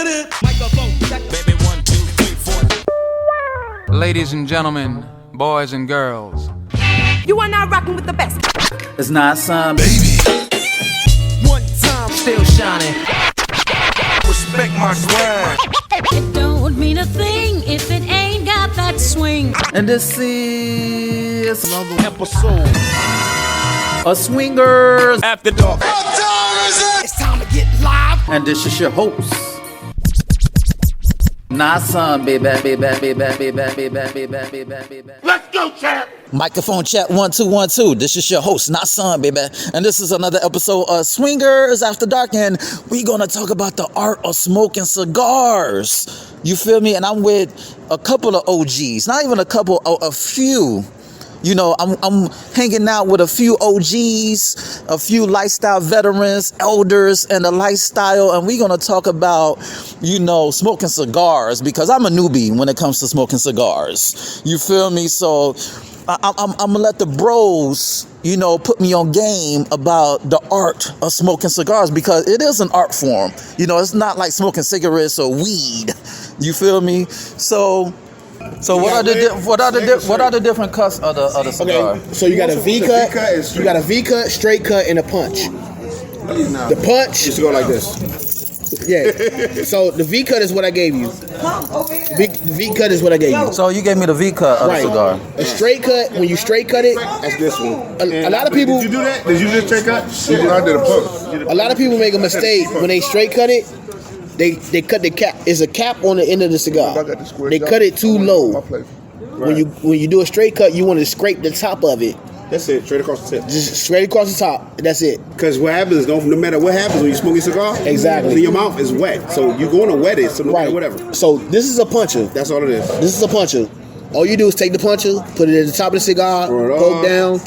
get it. Microphone check. Baby, 1, 2, 3, 4. Ladies and gentlemen, boys and girls. You are now rocking with the best. It's not some Baby. One time, still shining. Respect my swag. It don't mean a thing if it ain't got that swing. and this is Another episode. a Swingers After dark. What time is it? It's time to get live. and this is your host. Not some baby. Let's go, champ. Microphone chat 1 2 1 2. This is your host, not son, baby, and this is another episode of Swingers After Dark, and we gonna talk about the art of smoking cigars. You feel me? And I'm with a couple of OGs, not even a couple, a few. You know, I'm hanging out with a few OGs, a few lifestyle veterans, elders, and the lifestyle, and we're gonna talk about, you know, smoking cigars because I'm a newbie when it comes to smoking cigars. You feel me? So I'm gonna let the bros, you know, put me on game about the art of smoking cigars because it is an art form. You know, it's not like smoking cigarettes or weed. You feel me? So what are the different cuts of the cigar? Okay, so you got a V cut, you got a V cut, straight cut, and a punch. The punch Just go like this. yeah. So the V cut is what I gave you. The V cut is what I gave you. So you gave me the V cut of the cigar. A straight cut, when you straight cut it, That's this one. a lot of people. Did you do that? Did you just check out? I did a pump. A lot of people make a mistake when they straight cut it. They cut the cap. It's a cap on the end of the cigar. They cut it too low. When you do a straight cut, you want to scrape the top of it. That's it, straight across the tip. Just straight across the top. That's it. Because what happens, no matter what happens when you smoke a cigar, Exactly. your mouth is wet. So you're going to wet it, so no matter Right. whatever. So this is a puncher. That's all it is. This is a puncher. All you do is take the puncher, put it at the top of the cigar, Pour it poke on. down,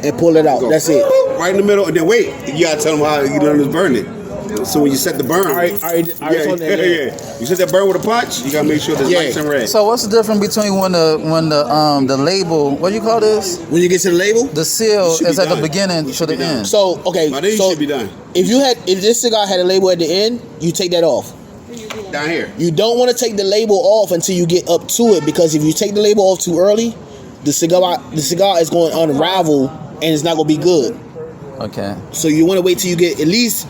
and pull it out. Go That's it. right in the middle, and then wait. You gotta tell them how you done this burn it. So when you set the burn, All right, yeah. You set that burn with a punch. You gotta make sure it's nice and red. So what's the difference between when the label, what do you call this? When you get to the label, The seal should be is at the done. beginning You to should the be done. end. so okay, By then you so should be done. if this cigar had a label at the end, you take that off. Down here. You don't want to take the label off until you get up to it, because if you take the label off too early, the cigar is going to unravel and it's not going to be good. Okay. So you want to wait till you get at least,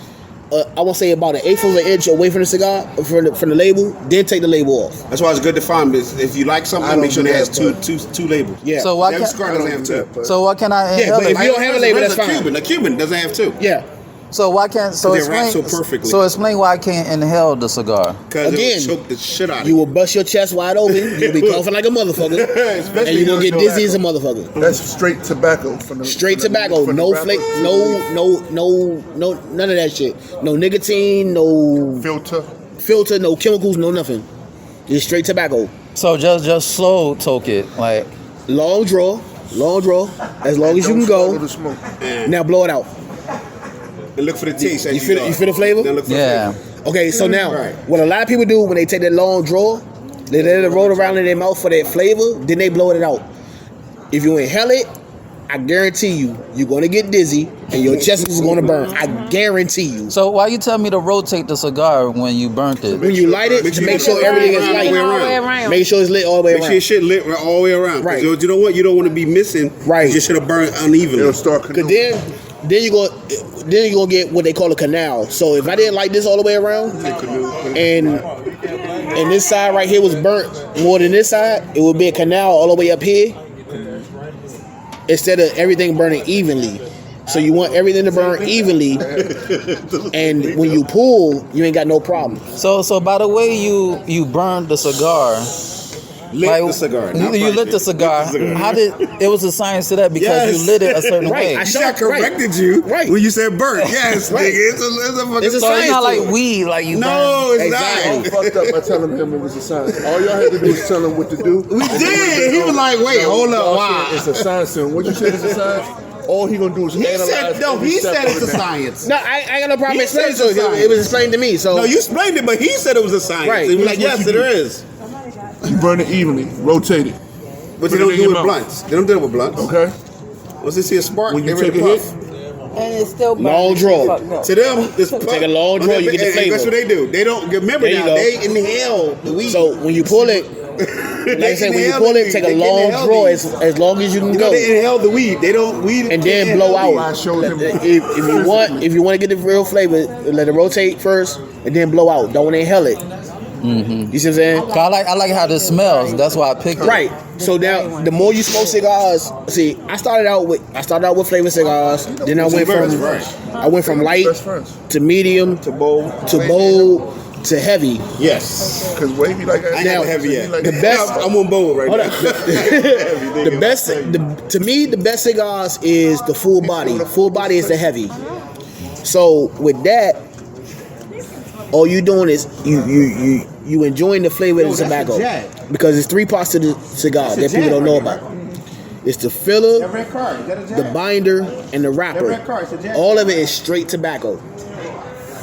I want to say about 1/8 of an inch away from the cigar, from the label, then take the label off. That's why it's good to find. If you like something, make sure it has two labels. Yeah. So why Every can't cigar doesn't have two. so why can I Yeah, inhale but it? if you don't have a label, that's fine. A Cuban doesn't have two. Yeah. So why can't so They wrap explain so perfectly. So explain why I can't inhale the cigar. Because Again, it will choke the shit out of You will bust your chest wide open. You'll be coughing like a motherfucker, and you're gonna get dizzy as a motherfucker. That's straight tobacco. Straight tobacco, no flake, no, none of that shit. No nicotine, no filter, no chemicals, no nothing. It's straight tobacco. So just slow toke it, like Long draw, as long as you can go. Now blow it out. And look for the taste. You feel the flavor? Then look for yeah. the flavor. Okay, so now Right. what a lot of people do when they take that long draw, they let it roll around in their mouth for that flavor, then they blow it out. If you inhale it, I guarantee you're gonna get dizzy and your chest is gonna burn. I guarantee you. So why you tell me to rotate the cigar when you burnt it? When you light it, to make sure everything is all the way light. around. Make sure it's lit all the way Make sure your around. shit lit all the way around. Right. You know what? You don't want to be missing. Right. You should have burned unevenly. It'll start Cause canoeing. then you're gonna get what they call a canal. So if I didn't light this all the way around, and this side right here was burnt more than this side, it would be a canal all the way up here, instead of everything burning evenly. So you want everything to burn evenly, and when you pull, you ain't got no problem. So by the way you burned the cigar, Lit the cigar. You lit the cigar. How did it was a science to that because you lit it a certain Right. way. I You see, I corrected you Right. when you said burnt. Yes, Right. nigga. It's a fucking It's a So it's science not to like it. weed, like you No, it's Exactly. not. Fucked up by telling him it was a science. All y'all had to do was tell him what to do. We did. He was like, wait, hold up. Wow. It's a science to him. What you said is a science? All he gonna do is He analyze. said, no, every he step said of it's a it. science. No, I ain't got no problem He explaining said it's a to it. science. It was explained to me. So No, you explained it, but he said it was a science. Right. He was like, Here's yes, what it you do. is. You burn it evenly, rotate it. But Put they it don't in do it your with mouth. blunts. They don't do it with blunts. Okay. Once they see a spark, When you they ready take to a puff. hit, And it's still Long draw. fucked up. To them, it's Take a long draw, you get the and flavor. That's what they do. They don't remember There you now. go. They inhale the weed. So when you pull it, like I said, when you pull it, take a long draw as long as you can You go, know, they inhale the weed. They don't weed and then blow I out. showed him. If you want to get the real flavor, let it rotate first, and then blow out. Don't inhale it. Mm-hmm. You see what I'm saying? I like how this smells. That's why I picked it. Right. So now, the more you smoke cigars, see, I started out with flavored cigars. Then I went from light Best friends. to medium to bold to heavy. Yes. Because wavy like that. I ain't never heavy yet. The best. I'm on bold right Hold now. up. The best. To me, the best cigars is the full body. Full body is the heavy. So with that, all you doing is you enjoying the flavor of the tobacco, because there's 3 parts to the cigar that people don't know about. It's the filler, the binder, and the wrapper. All of it is straight tobacco. You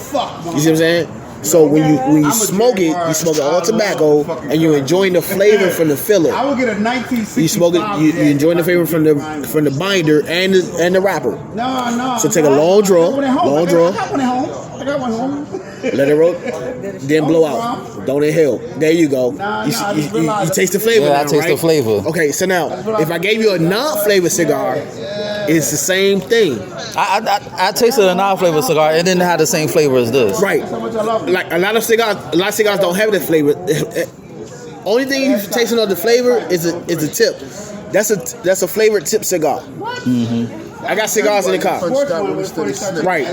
see what I'm saying? So when you smoke it all tobacco, and you're enjoying the flavor from the filler. I will get a 1960. You smoke it, you enjoying the flavor from the binder and the wrapper. No. So take a long draw, I got one home. let it roll, then blow out. Don't inhale. There you go. You taste the flavor. Yeah, now, I taste right? the flavor. Okay, so now if I gave you a non-flavored cigar, it's the same thing. I tasted a non-flavored cigar. It didn't have the same flavor as this. Right. Like a lot of cigars don't have the flavor. Only thing you tasting of the flavor is the tip. That's a flavored tip cigar. Mm-hmm. I got cigars in the car. Punch that one instead of snip. Right.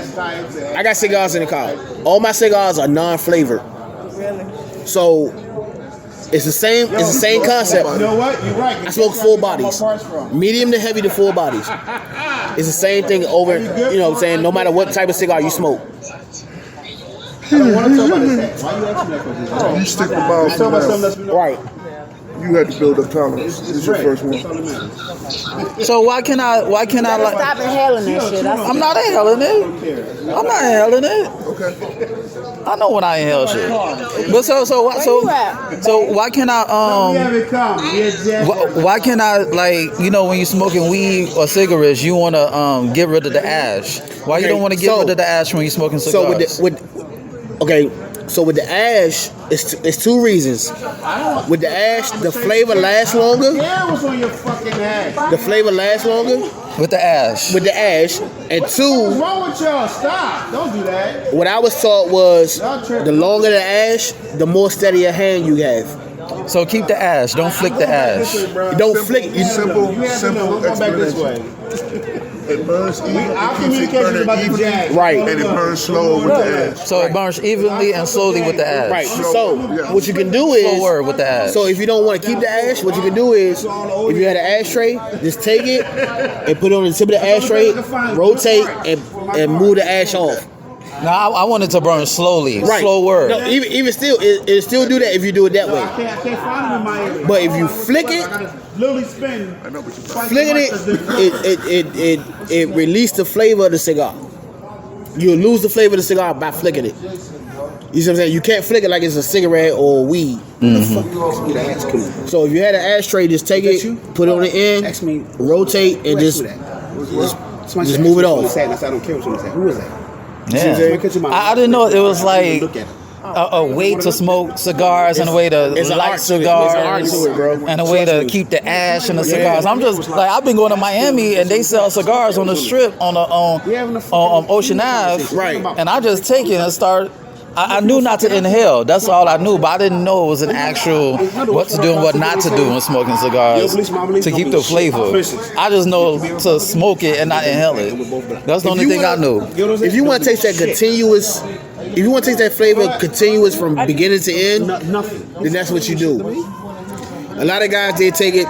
I got cigars in the car. All my cigars are non-flavored. So it's the same concept. You know what? You're right. I smoke full bodies. Medium to heavy to full bodies. It's the same thing over, you know what I'm saying, no matter what type of cigar you smoke. I don't want to talk about this. Why you asking me that question? You stick the ball Talk to about something the that's been Right. You had to build up tolerance. This is your first one. So why can I like? Stop inhaling that shit. I'm not inhaling it. I'm not inhaling it. Okay. I know when I inhale shit. But so why can why can I, like, you know, when you're smoking weed or cigarettes, you want to get rid of the ash? Why you don't want to get rid of the ash when you're smoking cigars? So with the ash, it's 2 reasons. With the ash, the flavor lasts longer. Yeah, what's on your fucking ass? The flavor lasts longer With the ash. with the ash, and What's 2, wrong with y'all? Stop. Don't do that. what I was taught was the longer the ash, the more steady a hand you have. So keep the ash. Don't flick the ash. Don't flick. Simple Come back this way. It burns even. Our It keeps it communication is burning about to evenly, jag. Right. and it burns slow with the ash. So it burns evenly and slowly with the ash. Right. So what you can do is, Slow word with the ash. so if you don't want to keep the ash, what you can do is, if you had an ashtray, just take it and put it on the tip of the ashtray, rotate, and move the ash off. Now I want it to burn slowly. Right. Slow word. No, even still, it still do that if you do it that way. I can't find them in my area. But if you flick it, Literally spin. I know what you're flicking it releases the flavor of the cigar. You'll lose the flavor of the cigar by flicking it. You see what I'm saying? You can't flick it like it's a cigarette or weed. So if you had an ashtray, just take it, put it on the end, rotate, and just move it off. I don't care what you say. Who is that? Yeah. I didn't know it was like a way to smoke cigars and a way to It's an light art to it. cigars It's an art to it, bro. and a way to keep the ash in the cigars. I'm just like, I've been going to Miami and they sell cigars on the strip on Ocean Ave, Right. and I just take it and start. I knew not to inhale. That's all I knew, but I didn't know it was an actual what to do and what not to do when smoking cigars to keep the flavor. I just know to smoke it and not inhale it. That's the only thing I knew. If you want to taste that continuous, if you want to taste that flavor continuous from beginning to end, then that's what you do. A lot of guys, they take it,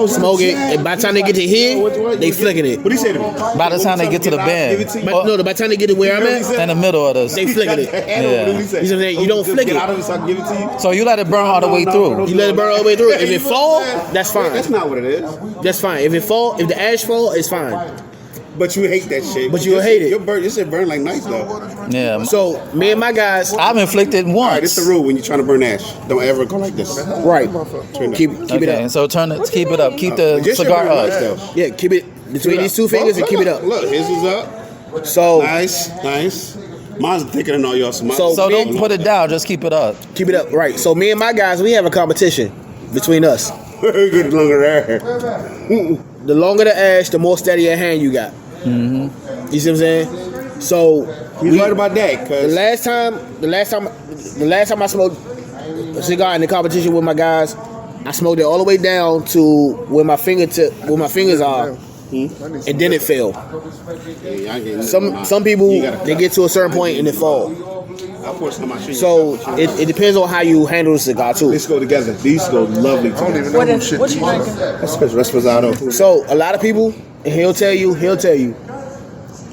smoke it, and by the time they get to here, they flicking it. What he say to me? By the time they get to the bend, No, by the time they get to where I'm at, in the middle of this, they flicking it. Yeah. You know what I'm saying? You don't flick Get out it. of it so I can give it to you. so you let it burn all the way through. You let it burn all the way through. If it fall, that's fine. That's not what it is. That's fine. If the ash fall, it's fine. But you hate that shit. But you'll hate it. Your shit burn like nice though. Yeah. So me and my guys, I've inflicted All right, this once. the rule when you're trying to burn ash. Don't ever go like this. right? Turn it Keep up. it Okay, up. so keep it up. Keep the This shit cigar burn nice up. though. Yeah, keep it between these 2 fingers and keep it up. Look, his is up. So Nice. Mine's thicker than all y'all. So So don't put it down. Just keep it up. keep it up, right? So me and my guys, we have a competition between us. Good longer there. The longer the ash, the more steady a hand you got. You see what I'm saying? So He's right about that. the Cause last time I smoked a cigar in the competition with my guys, I smoked it all the way down to where my fingers are, and then it fell. Some people they get to a certain point and it fall. So it depends on how you handle the cigar too. Let's go together. These go lovely I don't together. even know what shit. What you drinking? That's because Resposado. So a lot of people, and he'll tell you,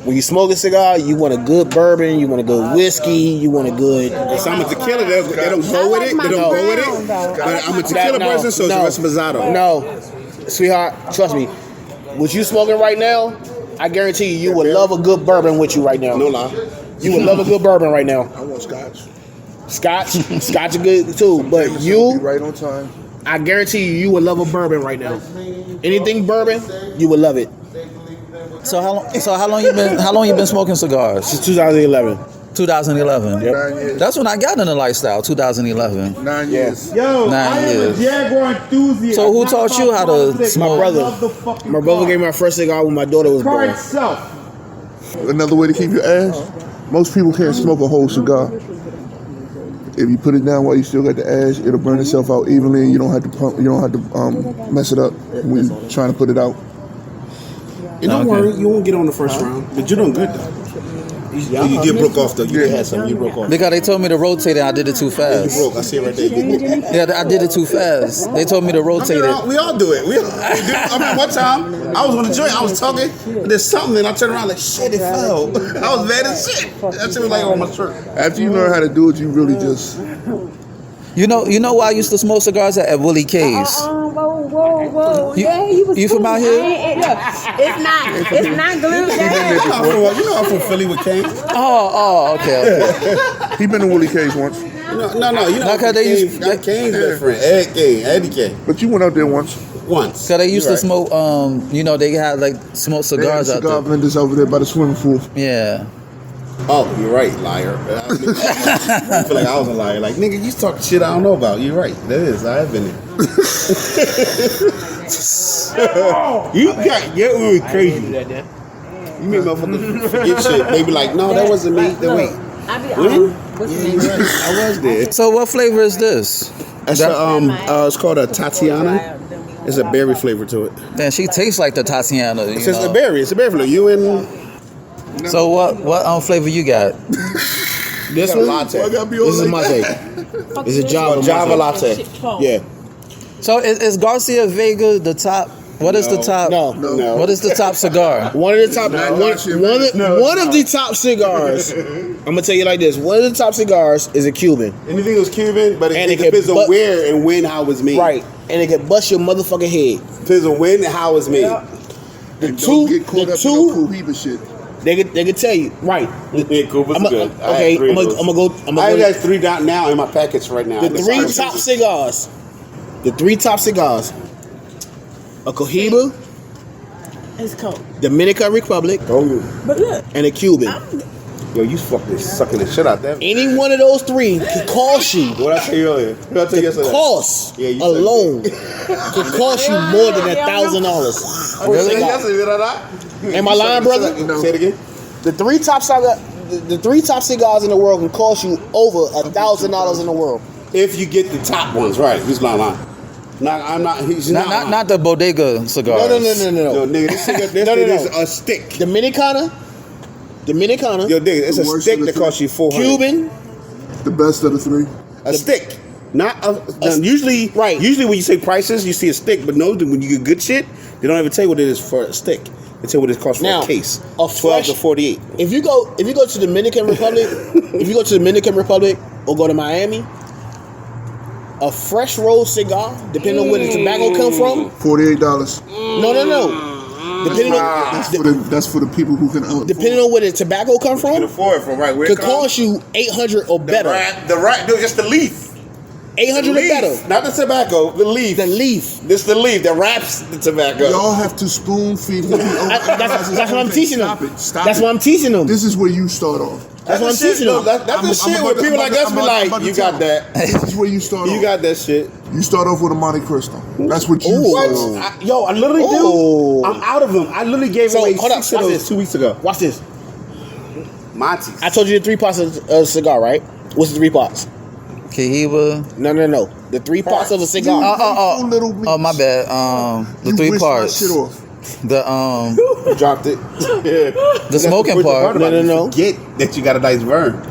when you smoke a cigar, you want a good bourbon, you want a good whiskey, you want a good. Some of tequila, they don't go with it. They don't go with it. But I'm a tequila person, so it's Resposado. No, sweetheart, trust me. What you smoking right now, I guarantee you would love a good bourbon with you right now. No lie. You would love a good bourbon right now. I want scotch. Scotch are good too, but Be you, right on time. I guarantee you would love a bourbon right now. Anything bourbon, you would love it. So how long you been smoking cigars? Since 2011. 2011. 9 years. That's when I got into lifestyle. 2011. 9 years. Yo, 9 I am years. a Jaguar enthusiast. So who Not taught about you how to politics. smoke? I My brother. love the fucking My brother car. gave me my first cigar when my daughter was Car born. itself. Another way to keep your ash. Most people can't smoke a whole cigar. If you put it down while you still got the ash, it'll burn itself out evenly, and you don't have to pump. You don't have to mess it up when you're trying to put it out. And don't worry, you won't get on the first round. But you're doing good though. You get broke off though. You had something. You broke off. Because they told me to rotate it, I did it too You fast. broke. I see it right there. Yeah, I did it too fast. They told me to rotate it. We all do it. I mean, one time I was on the joint. I was talking. There's something, and I turned around like shit. It fell. I was mad as shit. That shit was like on my shirt. After you learn how to do it, you really just. You know why I used to smoke cigars at Willie K's? Whoa. You- Yeah, he was you from cool. out here? It's not glued down. You know I'm from Philly with Kane. Oh, okay. He been to Willie Cage once, No. You know, Like how they used- Kane's best friend, Eddie Kane. but you went out there once. Once. So they used You're to smoke. They had like smoked They had cigars out cigar there. vendors over there by the swimming pool. Yeah. Oh, you're right, liar. I feel like I was a liar. Like, nigga, you talking shit I don't know about. You're right. That is. I have been there. You was crazy. You make motherfuckers forget shit. They be like, no, that wasn't me. Then wait. When? What's Yeah, you're right. I was there. So what flavor is this? That's it's called a Tatiana. It's a berry flavor to it. Man, she tastes like the Tatiana. It's just a berry. It's a berry flavor. You and So what flavor you got? This one, latte. this is mate. It's a Java latte. Yeah. So is Garcia Vega the top? What is the top? No. What is the top cigar? One of the top one of the top cigars. I'm gonna tell you like this. One of the top cigars is a Cuban. anything was Cuban, but And it it can depends on bu- where and when how it was made. Right. And it can bust your motherfucking head. Depends on when and how it was made. The Don't two get caught up in no Cohiba shit. they can tell you. Right. Yeah, Cuba's I'm good. okay, I'm gonna go I have 3 down now in my package right now. the three top cigars. The 3 top cigars. A Cohiba, It's cold. Dominican Republic, Oh, But look, and a Cuban. yo, you fucking sucking the shit out that. Any one of those 3 could cost you. What I tell you earlier? What I tell you yesterday? Cost Yeah, you said alone could cost you more than $1,000. For a cigar. Am I lying, brother? Say it again. The 3 top cigars in the world can cost you over $1,000 in the world. If you get the top ones right, he's not lying. I'm not. He's not. lying. Not the bodega cigars. No. Yo, nigga, this is a stick. Dominicana. Yo, nigga, it's a The worst stick of the that costs you $400. Cuban. The best of the 3. A stick. Not usually. Right. Usually, when you say prices, you see a stick. But no, when you get good shit, they don't ever tell you what it is for a stick. They tell you what it costs for Now, a case. a 12 fresh- to 48. If you go to Dominican Republic, or go to Miami, a fresh rolled cigar, depending on where the tobacco come from. $48. No. Depending That's for the people who can depending on where the tobacco come You can from, afford it from right where could it comes. cost you $800 or better. Just the leaf. 800 or better. Not the tobacco, the leaf. The leaf. This the leaf that wraps the tobacco. Y'all have to spoon feed him. That's what I'm teaching them. Stop That's it. what I'm teaching them. This is where you start off. That's what I'm teaching them. That's the shit where people like us be like, you got that. This is where you start off. You got that shit. You start off with a Monte Cristo. That's what you What? start off. I literally do. I'm out of them. I literally gave away hold up, 6 of watch those this. 2 weeks ago. Watch this. Monty's. I told you the 3 parts of a cigar, right? What's the 3 parts? Cahiba. No. The 3 parts of a cigar. Oh, my bad. The You 3 wish my parts. shit off. The Dropped it. the smoking part. No. Forget that you got a nice burn.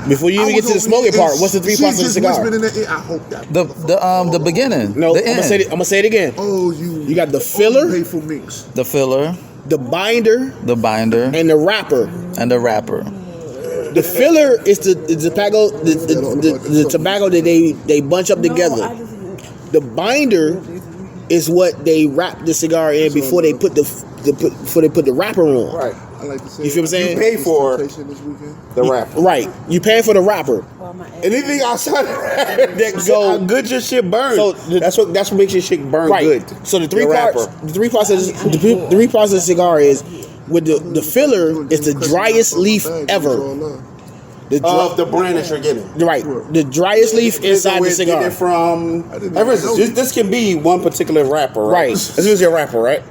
Before you even get to the smoking part, what's the 3 parts of the cigar? I hope that. The beginning. No, the I'm end. gonna say it again. Oh, you got the filler, hateful minx. The filler, the binder, the binder, and the wrapper. and the wrapper. The filler is the tobacco, the tobacco that they bunch up together. The binder is what they wrap the cigar in before they put the wrapper on. Right. I like to say. You feel what I'm saying? You pay for This weekend. the wrapper. Right. You paying for the wrapper. Anything outside of that go how good your shit burns. So that's what makes your shit burn Right. good. So the 3 Your parts, wrapper. the 3 parts of the 3 parts of the cigar is with the filler is the driest leaf ever. Of the brand that you're getting. Right. The driest leaf inside the cigar. Get it from, for instance, this can be one particular wrapper, right? Right. This is your wrapper, right?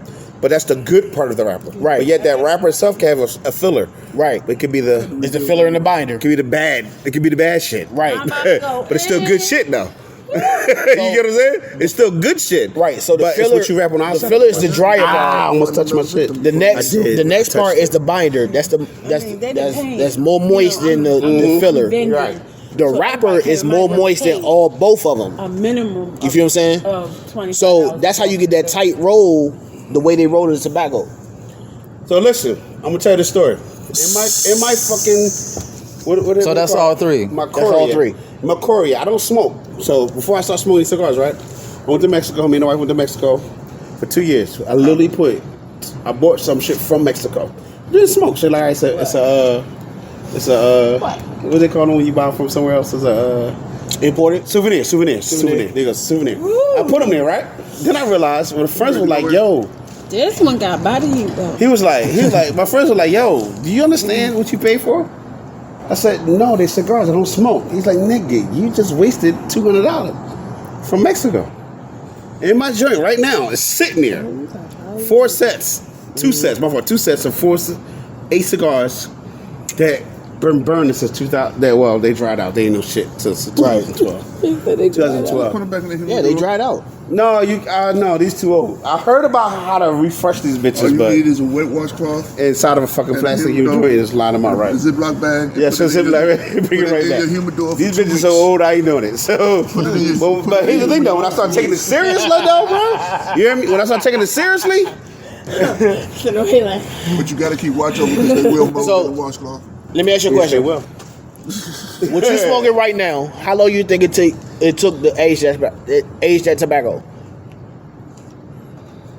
But that's the good part of the wrapper. Right. But yet that wrapper itself can have a filler. Right. But it could be the It's the filler and the binder. it could be the bad. It could be the bad shit. Right. But it's still good shit though. You get what I'm saying? It's still good shit. Right. So the but filler, it's what you wrap on the the outside. filler is the drier I part. almost touched my shit. The next I did. part Touched is the binder. That's more moist than the filler. Right. The wrapper is more moist than both of them. A minimum. You feel what I'm saying? Of 20. So that's how you get that tight roll, the way they roll the tobacco. So listen, I'm gonna tell you the story. In my fucking what So that's all 3. That's all 3. Macoria. I don't smoke. So before I start smoking cigars, right? I went to Mexico. Me and my wife went to Mexico for 2 years. I literally I bought some shit from Mexico. Didn't smoke. So like it's a what do they call them when you buy from somewhere else? It's a imported souvenir. There you go, souvenir. I put them there, right? Then I realized when the friends were like, "Yo." This one got body heat though. He was like, my friends were like, "Yo, do you understand what you pay for?" I said, "No, they're cigars. I don't smoke." He's like, "Nigga, you just wasted $200 from Mexico." In my joint right now, it's sitting there. 2 sets of 8 cigars that burned since 2000. They dried out. They ain't no shit since 2012. 2012. Put them back in the Yeah, they dried out. No, no, these too old. I heard about how to refresh these bitches, All you but need is a wet washcloth. inside of a fucking plastic you humidor, you just line them up right. A Ziploc bag. Yeah, so Ziploc, bring it right back. These bitches so old, I ain't doing it. So, but here's the thing though, when I start taking it seriously though, bro, you hear me? When I start taking it seriously, But you got to keep watch over because they will mold So- in the washcloth. Let me ask you a question. well, What you smoking right now? How long you think it took to age that tobacco?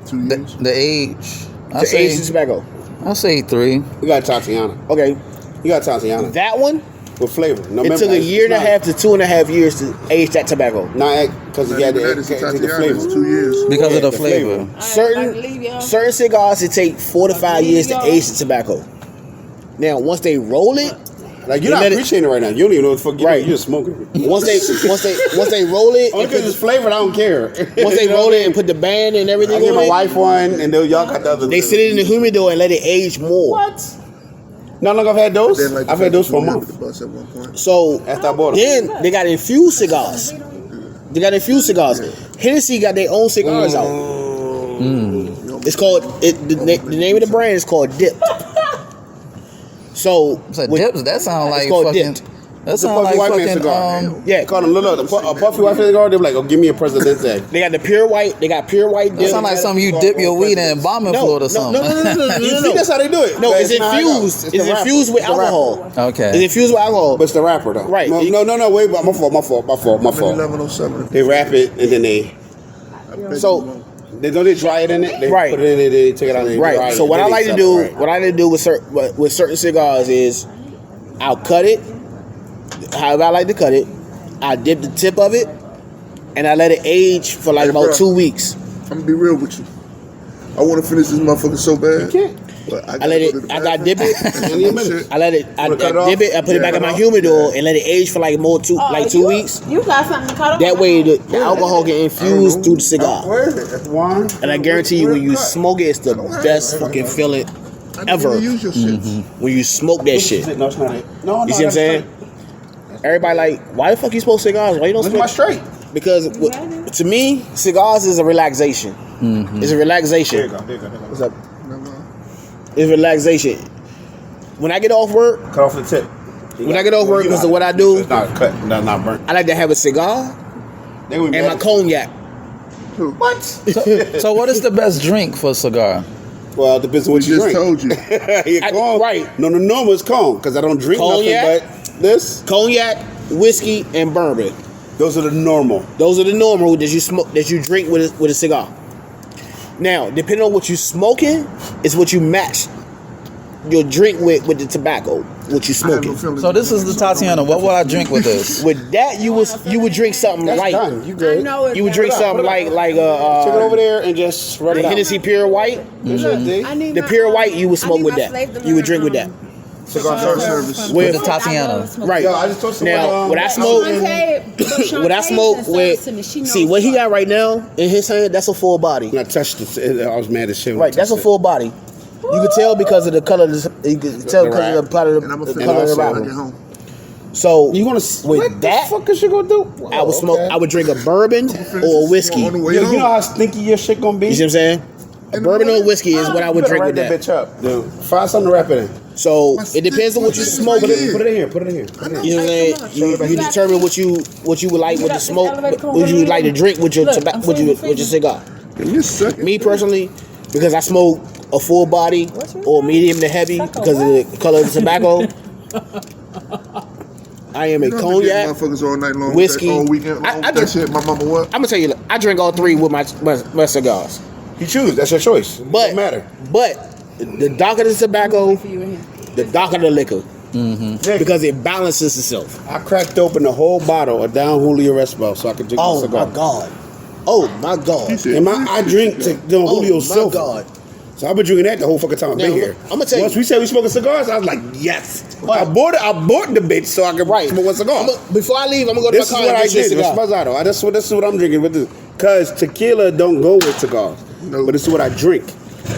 2 years. The age. To age the tobacco. I say 3. you got Tatiana. Okay, You got Tatiana that one. with flavor. No, It took a year and a half to 2.5 years to age that tobacco. Not because you got That is the Tatiana. flavor. It's 2 years. Because of the the flavor. flavor. Certain cigars it take 4 to 5 years to age the tobacco. Now once they roll it, Like you're They not let it- appreciating it right now. You don't even know what the fuck you're Right. doing. You're smoking. once they roll it, Only and because it's flavored, I don't care. once they roll it and put the band and I everything give on my it, wife one, and then y'all got the other. they sit it in the humidor and let it age more. What? Not long I've had those. Then, like, I've had those for a we had month. the bus at one point. So After I bought them. then they got infused cigars. Hennessy got their own cigars out. It's called the name of the brand is called Dip. So So with- dips, that sound it's like called fucking. dipped. That It's a sound puffy like white man fucking. cigar. Yeah, Call them look, a puffy white man cigar. They're like, "Oh, give me a Presidente." They got the pure white. They got pure white That dip. sound like something you dip your weed in bombing fluid or something. You see, that's how they do it. No, But it's not how it goes. infused. It's the wrapper. infused with It's the wrapper. alcohol. Okay. It's infused with alcohol. But it's the wrapper though. Right. No, wait. My fault. 1107. They wrap it and then they So they dry it in it. They Right. put it in it. They take it out. And they dry right. it, So and what then I they like to sell do, it, right. what I like to do with certain cigars is, I'll cut it. However I like to cut it, I dip the tip of it and I let it age for like Hey, about bro. 2 weeks. I'm gonna be real with you. I want to finish this motherfucker so bad. You can't. But I let it. I got dip it. I I let it. I Wanna cut it off? dip it. I put it back in my humidor and let it age for like more two, like 2 weeks. You got something to cut off? That way, the alcohol get infused through the cigar. Where is it? That's one. And I guarantee you, when you smoke it, it's the best fucking feeling ever. Use your shit. When you smoke that shit. No, it's not it. No, You see what I'm saying? Everybody like, why the fuck you smoke cigars? Why you don't Look smoke? at my straight. Because to me, cigars is a relaxation. It's a relaxation. There you go. There you go. What's up? It's relaxation. When I get off work, Cut off the tip. When I get off work, because of what I do, It's not cut. That's not burnt. I like to have a cigar They would be and my mad. cognac. What? So what is the best drink for a cigar? Well, it depends on what you Just drink. told you. Yeah, cone. Right. No, the normal is cone because I don't drink Cognac? nothing but this. Cognac, whiskey, and bourbon. Those are the normal. Those are the normal that you smoke, that you drink with a cigar. Now, depending on what you smoking, is what you match your drink with the tobacco. What you I have no smoking. feeling. So this is the Tatiana. What would I drink with this? With that, you would drink something That's light. done. You I good? know it. You would drink something like Take it over there and just rub the it out. Hennessy Pure White. The Pure White, you would smoke with that. You would drink with that. Cigar service. With the Tatiana. Right. Yo, I just told somebody, Now, what I smoke, what I smoke with, see what he got right now in his hand, that's a full body. When I touched it, I was mad as shit. when I Right, that's a touched full body. You can tell because of the color. You can tell because of the color And I'm of the, gonna color of finish the when I get wrapper. home. So it. You gonna with what that, the fuck is you gonna do? I would smoke. Okay. I would drink a bourbon or a whiskey. On the way Yo, you home. know how stinky your shit gonna be? You see what I'm saying? A bourbon or a whiskey is what I would drink with Write that. bitch up, dude. Find something to wrap it in. So it depends on what you smoke. Right here. Put it in here. Put it in here. Put it in here. You know what I'm saying? You determine what you would like with the smoke, what you would like to drink with your tobacco, with your cigar. Give me a second. Me personally, because I smoke a full body or medium to heavy because of the color of the tobacco, I am a You know, I've been getting cognac. motherfuckers all night long. whiskey. All weekend long. I That drink- shit, my mama what? I'm gonna tell you, look, I drink all three with my cigars. You choose. That's your choice. It But don't matter. But the darker the tobacco, the darker the liquor, because it balances itself. I cracked open the whole bottle of Down Julio Respo so I could drink Oh a cigar. my god! Oh my god! He said, And I drink to Don Oh Julio my Silver. god! So I've been drinking that the whole fucking time I've been Now, here. I'ma tell you- Once we said we smoking cigars, I was like, yes. I bought the bitch so I could smoke one cigar. Before I leave, I'm gonna go to This is my car what and I get you a did. This cigar. is what I'm drinking with this. Cause tequila don't go with cigars. No. But this is what I drink.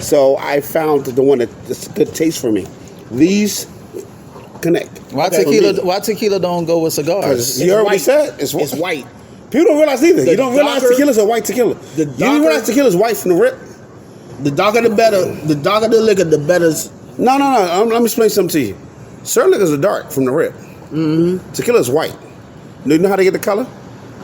So I found the one that's a good taste for me. These connect. Why tequila don't go with cigars? Because you already white. said It's white. People don't realize either. The You don't realize darker- tequila's a white tequila. the You didn't darker- realize tequila's white from the rip. The darker the better. The darker the liquor, the better. No. Let me explain something to you. Certain liquors are dark from the rip. Mm-hmm. Tequila's white. You know how they get the color?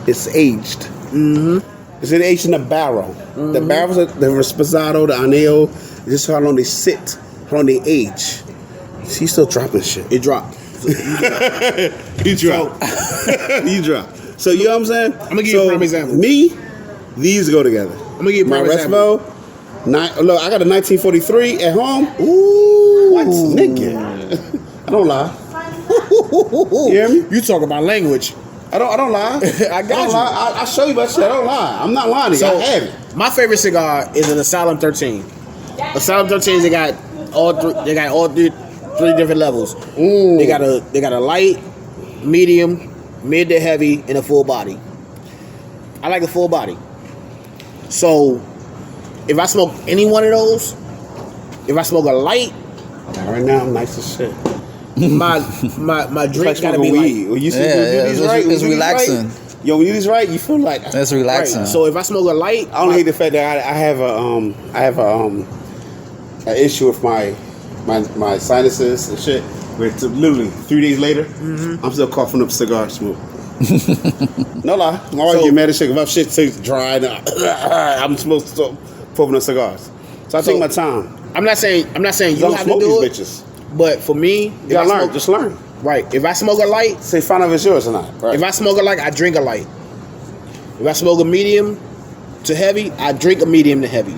It's aged. Mm-hmm. It's aged in the barrel. The barrels, the Reposado, the Aneo, this is how long they sit, how long they age. She's still dropping shit. It dropped. You drop. You drop. So you know what I'm saying? I'm gonna give you a prime example. Me, these go together. I'm gonna give you a prime My example. Respo, look, I got a 1943 at home. Ooh, what, nigga? I don't lie. You hear me? You talk about language. I don't lie. I got don't you. lie. I'll show you my shit. I don't lie. I'm not lying to you. So I have it. my favorite cigar is an Asylum 13. Asylum 13, they got all three different levels. Ooh. They got a light, medium, mid to heavy, and a full body. I like a full body. So if I smoke any one of those, if I smoke a light, Right now, I'm nice as shit. my drink gotta be weed. light. When you see Yeah, when you do yeah, these it's- right, when it's you do these relaxing. Right, yo, when you do these right, you feel like That's relaxing. Right. So if I smoke a light, I don't hate the fact that I have an issue with my sinuses and shit. Where it's literally 3 days later, I'm still coughing up cigar smoke. No lie, I'm always So- get mad as shit if my shit tastes dry. And I'm supposed to stop puffing up cigars, so I take my time. I'm not saying you I don't have to smoke do these it, bitches. but for me, You gotta learn. Just learn. right. If I smoke a light, Say, find out if it's yours or not. Right. if I smoke a light, I drink a light. If I smoke a medium to heavy, I drink a medium to heavy.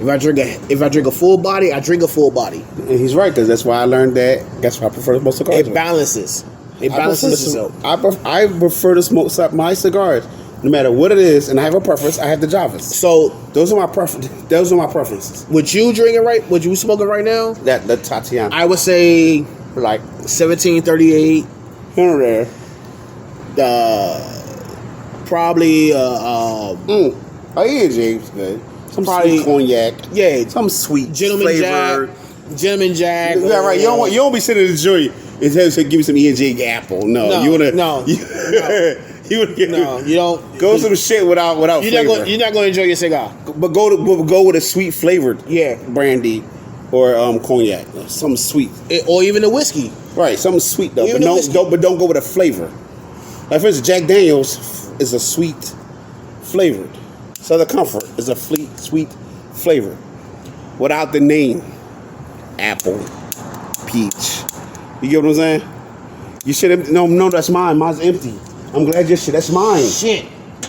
If I drink a full body, I drink a full body. And he's right, because that's why I learned that. That's why I prefer to smoke cigars. It balances. It balances itself. I prefer to smoke my cigars No matter what it is, and I have a preference, I have the Javas. So Those are my preferences. what you drinking right? What you smoking right now? That the Tatiana. I would say like 1738. here or there. Probably Oh yeah, James, good. Some Probably- sweet cognac. yeah, Some sweet Gentleman flavored. Jack. Yeah, right. You don't be sitting in the joint and say, give me some E&J apple. No, No, you wanna no, you wanna get No, you don't. go some shit without You're flavor. not going to enjoy your cigar. But go with a sweet flavored brandy or cognac, something sweet. Or even a whiskey. Right, something sweet though. Even But a whiskey. don't go with a flavor. Like for instance, Jack Daniels is a sweet flavored. Southern Comfort is a sweet flavor without the name apple, peach. You get what I'm saying? You should have no. That's mine. Mine's empty. I'm glad your shit. That's mine. Shit.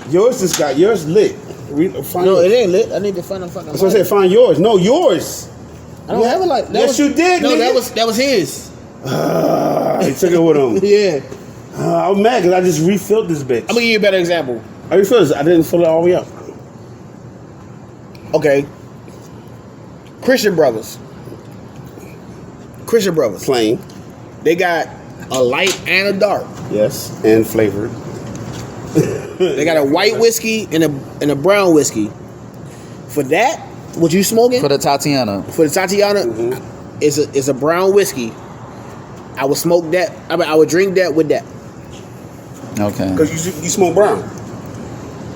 Yours just got yours lit. Find No, yours. it ain't lit. I need to find a fucking. That's what I said. Find yours. No, yours. I don't have it like that. Yes, you did. No, nigga. that was his. He took it with him. Yeah. I'm mad because I just refilled this bitch. I'm gonna give you a better example. I refilled this. I didn't fill it all the way up. Okay. Christian Brothers. Plain. They got a light and a dark. Yes. And flavored. They got a white whiskey and a brown whiskey. For that, what you smoking? For the Tatiana. For the Tatiana, it's a brown whiskey. I would smoke that. I would drink that with that. Okay. Because you smoke brown.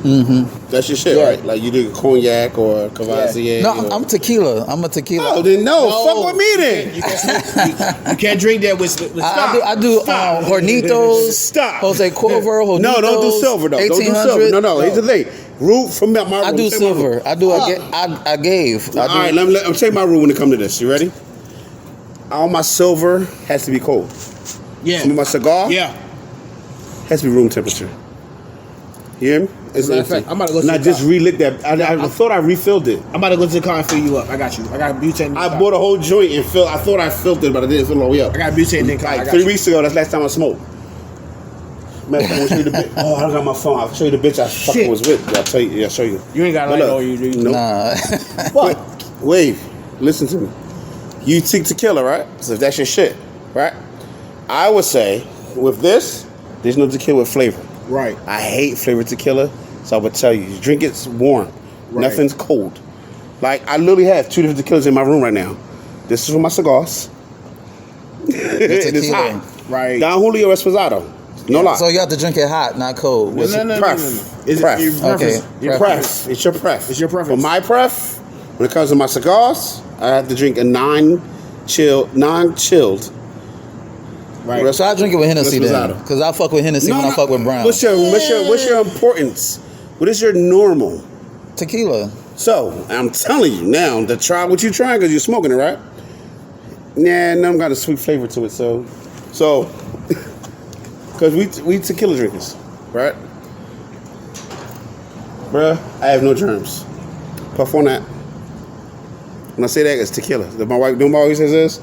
Mm-hmm. That's your shit, Yeah. right? Like you do cognac or Cavassier. No, I'm tequila. I'm a tequila. Oh, then no. Fuck with me then. You can't drink that with I do Hornitos. Stop. Jose Cuervo. Hornitos. No, don't do silver though. Don't do silver. No. Here's the thing. Rule from my rule. I do Say my rule. silver. I do. I gave. All right, I'm saying my rule when it comes to this. You ready? All my silver has to be cold. Yeah. Some of my cigar has to be room temperature. You hear me? It's Matter of fact, I'm about to go to and I the just car. relit that. I thought I refilled it. I'm about to go to the car and fill you up. I got you. I got butane. I bought a whole joint and filled. I thought I filled it, but I didn't fill it all the way up. I got butane in the car. I Like got 3 you. weeks ago, that's the last time I smoked. Man, I'll show you the bitch. Oh, I don't got my phone. I'll show you the bitch I fucking was with. I'll tell you. Yeah, I'll show you. You ain't got But light look, on you, dude. Nope. Nah. What? Wave. Listen to me. You take tequila, right? So if that's your shit, right? I would say with this, there's no tequila with flavor. Right. I hate flavored tequila, so I would tell you, drink it warm. Right. Nothing's cold. Like I literally have 2 different tequilas in my room right now. This is for my cigars. It's tequila. hot. Right. Don Julio Esposado. No lie. So you have to drink it hot, not cold. It's No. pref. Is Pref. it your preference? Okay. Your Pref. preference. It's your pref. It's your preference. For my pref, when it comes to my cigars, I have to drink a non-chilled. Right. So I drink it with Hennessy then, Esposado. because I fuck with Hennessy when I fuck with brown. What's your importance? What is your normal? Tequila. So I'm telling you now to try what you're trying because you're smoking it, right? Nah, none got a sweet flavor to it. So, because we tequila drinkers, right? Bruh, I have no germs. Puff on that. When I say that, it's tequila. My wife always says this.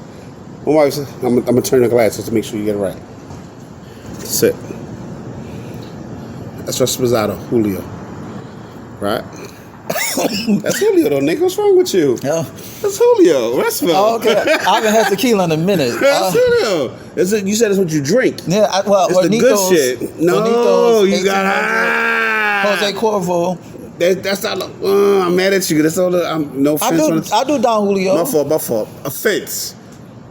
My wife says, I'm gonna turn the glass just to make sure you get it right. That's it. That's Esposado, Julio. Right? That's Julio though, nigga. What's wrong with you? Yeah. That's Julio. Westville. Oh, okay. I haven't had tequila in a minute. That's Julio. You said that's what you drink. Yeah, It's the good shit. No, Hornitos, you got 1800, Jose Cuervo. That's not. I'm mad at you. That's all. No offense. I do Don Julio. My fault. Offense.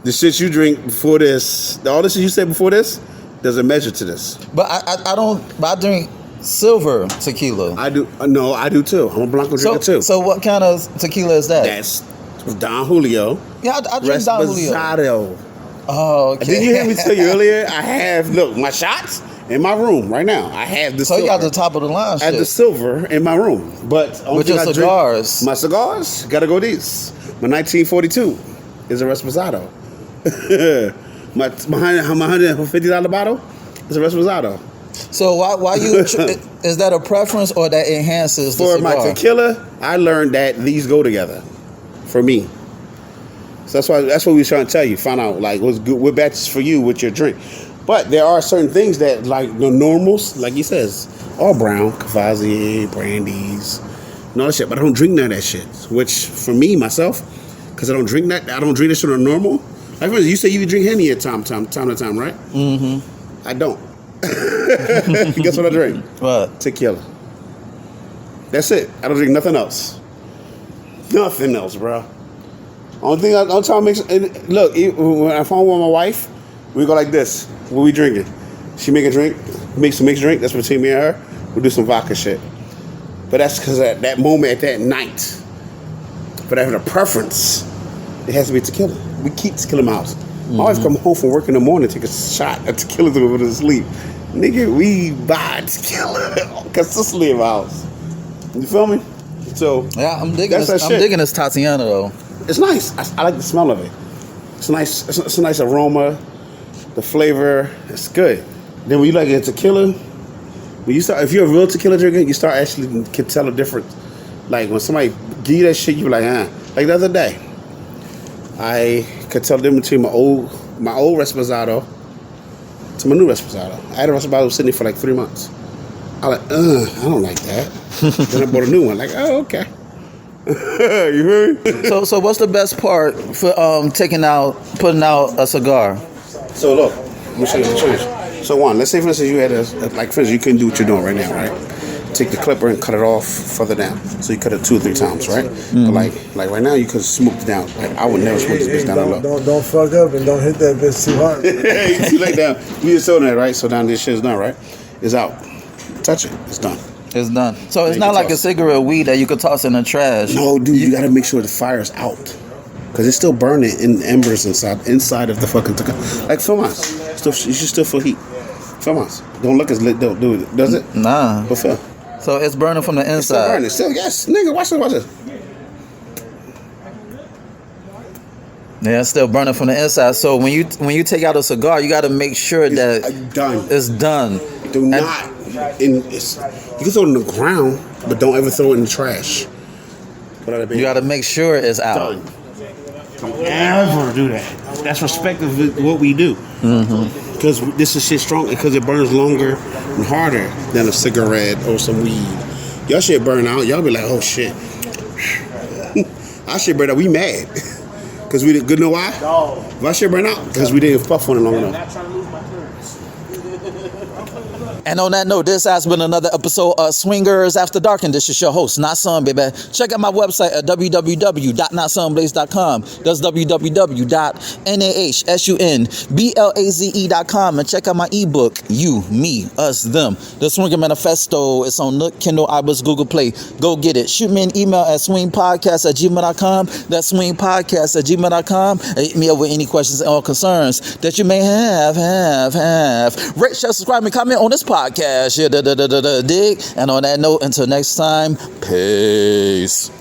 The shit you drink before this, all the shit you said before this, doesn't measure to this. But I don't. But I drink silver tequila. I do. No, I do too. I'm a Blanco drinker too. So what kind of tequila is that? That's Don Julio. Yeah, I drink Don Julio. Esposado. Oh, okay. Didn't you hear me tell you earlier? I have my shots in my room right now. I have the So silver. you got the top of the line I have the shit. silver in my room, but only With thing your I drink- cigars. my cigars gotta go these. My 1942 is a Esposado. my $150 bottle is a Esposado. So why you is that a preference or that enhances the For cigar? my tequila, I learned that these go together. For me, so that's what we were trying to tell you. Find out like what's good, what batches for you with your drink. But there are certain things that, like the normals, like he says, all brown, Cavassier, brandies, and all that shit. But I don't drink none of that shit. Which, for me, myself, because I don't drink that shit on normal. Like, for instance, you say you drink Henny at time to time, right? Mm-hmm. I don't. Guess what I drink? What? Tequila. That's it. I don't drink nothing else. Nothing else, bro. Only thing I'm trying to make sure, look, when I phone with my wife, we go like this. What we drinking? She make a drink, make some mixed drink. That's between me and her. We'll do some vodka shit. But that's because at that moment, at that night. But I have a preference. It has to be tequila. We keep tequila in my house. My wife come home from work in the morning, take a shot of tequila to go to sleep. Nigga, we buy tequila consistently in my house. You feel me? So Yeah, I'm digging this. I'm digging this Tatiana though. It's nice. I like the smell of it. It's nice. It's a nice aroma. The flavor. It's good. Then when you like a tequila, when you start, if you're a real tequila drinker, you start actually can tell the difference. Like when somebody give you that shit, you be like, Like the other day, I could tell the difference between my old Reposado to my new Reposado. I had a Reposado sitting there for like 3 months. I like, I don't like that. Then I bought a new one. Like, oh, okay. You hear me? So what's the best part for putting out a cigar? So look, let me show you. So one, let's say for instance you had for instance you couldn't do what you're doing right now, right? Take the clipper and cut it off further down. So you cut it 2 or 3 times, right? But like right now you could smoke it down. Like I would never smoke this bitch down low. Don't fuck up and don't hit that bitch too hard. You see like down. We just told that, right? So now this shit's done, right? It's out. Touch it. It's done. It's done. So it's not like a cigarette weed that you could toss in the trash. No, dude, you gotta make sure the fire's out. Cause it's still burning in embers inside of the fucking like film us. You should still feel heat. Film us. Don't look as lit. Don't do it. Does it? Nah. But feel. So it's burning from the inside. It's still burning. Still, yes, nigga. Watch this. Yeah, it's still burning from the inside. So when you take out a cigar, you got to make sure that it's done. Do not. You can throw it in the ground, but don't ever throw it in the trash. You got to make sure it's out. Done. Don't ever do that. That's respect of what we do. Because this is shit strong. Because it burns longer and harder than a cigarette or some weed. Y'all shit burn out. Y'all be like, oh shit. Our shit burn out. We mad. Because we didn't know why? Why shit burn out? Because we didn't puff on it long enough. And on that note, this has been another episode of Swingers After Dark, and this is your host, Not Son, baby. Check out my website at www.notsunblaze.com. That's www.nahsunblaze.com. And check out my ebook, You, Me, Us, Them. The Swinger Manifesto. It's on Nook, Kindle, iBooks, Google Play. Go get it. Shoot me an email at swingpodcast@gmail.com. That's swingpodcast@gmail.com. Hit me up with any questions or concerns that you may have. Rate, share, subscribe, and comment on this podcast. Yeah, dig. And on that note, until next time, peace.